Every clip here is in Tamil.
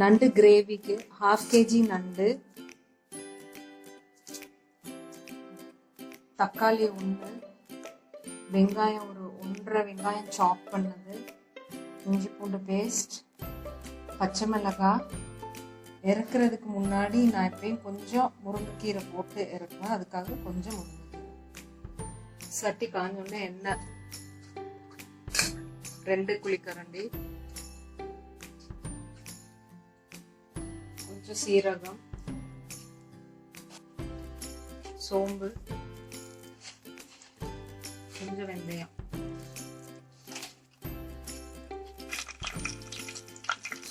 நண்டு கிரேவிக்கு 1/2 kg நண்டு, தக்காளி 1, வெங்காயம் ஒரு 1.5 வெங்காயம் சாப் பண்ணது, இஞ்சி பூண்டு பேஸ்ட், பச்சை மிளகாய். இறக்குறதுக்கு முன்னாடி நான் எப்பயும் கொஞ்சம் முருங்கைக்கீரை போட்டு இறக்குவேன், அதுக்காக கொஞ்சம் முருங்கைக்கீரை. சட்டி காஞ்சோடனே எண்ணெய் 2 குழிக்கரண்டி, கொஞ்சம் சீரகம், சோம்பு, கொஞ்சம் வெந்தயம்,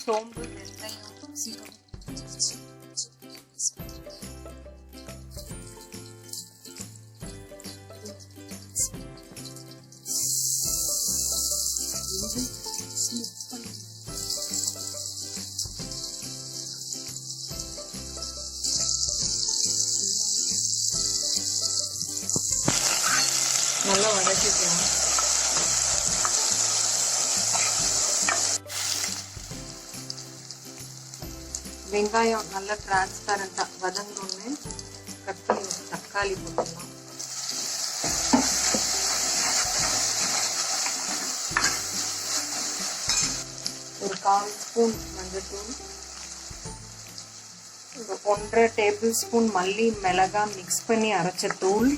சோம்பு, வெந்தயம், சீரகம், நல்லா வதக்கிக்கலாம். வெங்காயம் நல்லா டிரான்ஸ்பரண்டா வதங்கணும்னு கத்தி தக்காளி போட்டுக்கலாம். ஒரு 1/4 ஸ்பூன் மஞ்சள்தூள், ஒரு 1.5 டேபிள் ஸ்பூன் மல்லி மிளகாய் மிக்ஸ் பண்ணி அரைச்ச தூள்.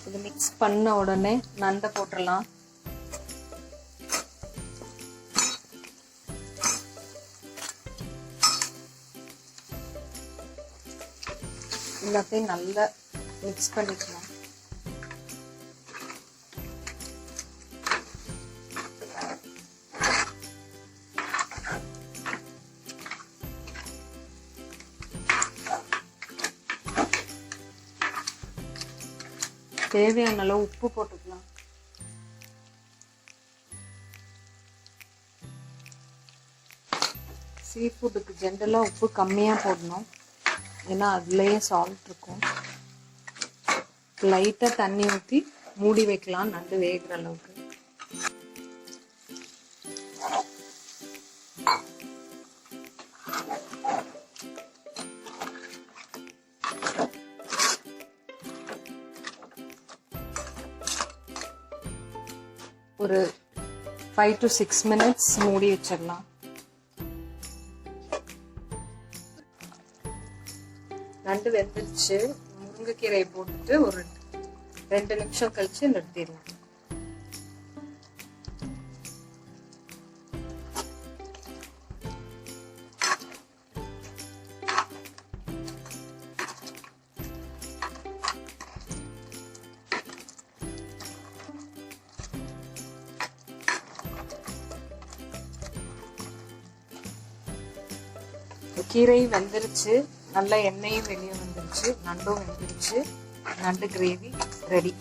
இது மிக்ஸ் பண்ண உடனே நண்டை போட்டுடலாம். எல்லாத்தையும் நல்லா மிக்ஸ் பண்ணிக்கலாம். தேவையான அளவு உப்பு போட்டுக்கலாம். சீ ஃபுட்டுக்கு ஜென்ரலாக உப்பு கம்மியாக போடணும், ஏன்னா அதுலேயே சால்ட் இருக்கும். லைட்டாக தண்ணி ஊற்றி மூடி வைக்கலாம் நண்டு வேகிற அளவுக்கு. ஒரு 5 to 6 minutes மூடி வச்சிடலாம். நண்டு வெந்துருச்சு. முருங்கைக்கீரையை போட்டுட்டு ஒரு 2 நிமிஷம் கழிச்சு நிறுத்திடலாம். கீரை வெந்துருச்சு, நல்ல எண்ணெயும் வெளியே வந்துருச்சு, நண்டும் வெந்துருச்சு. நண்டு கிரேவி ரெடி.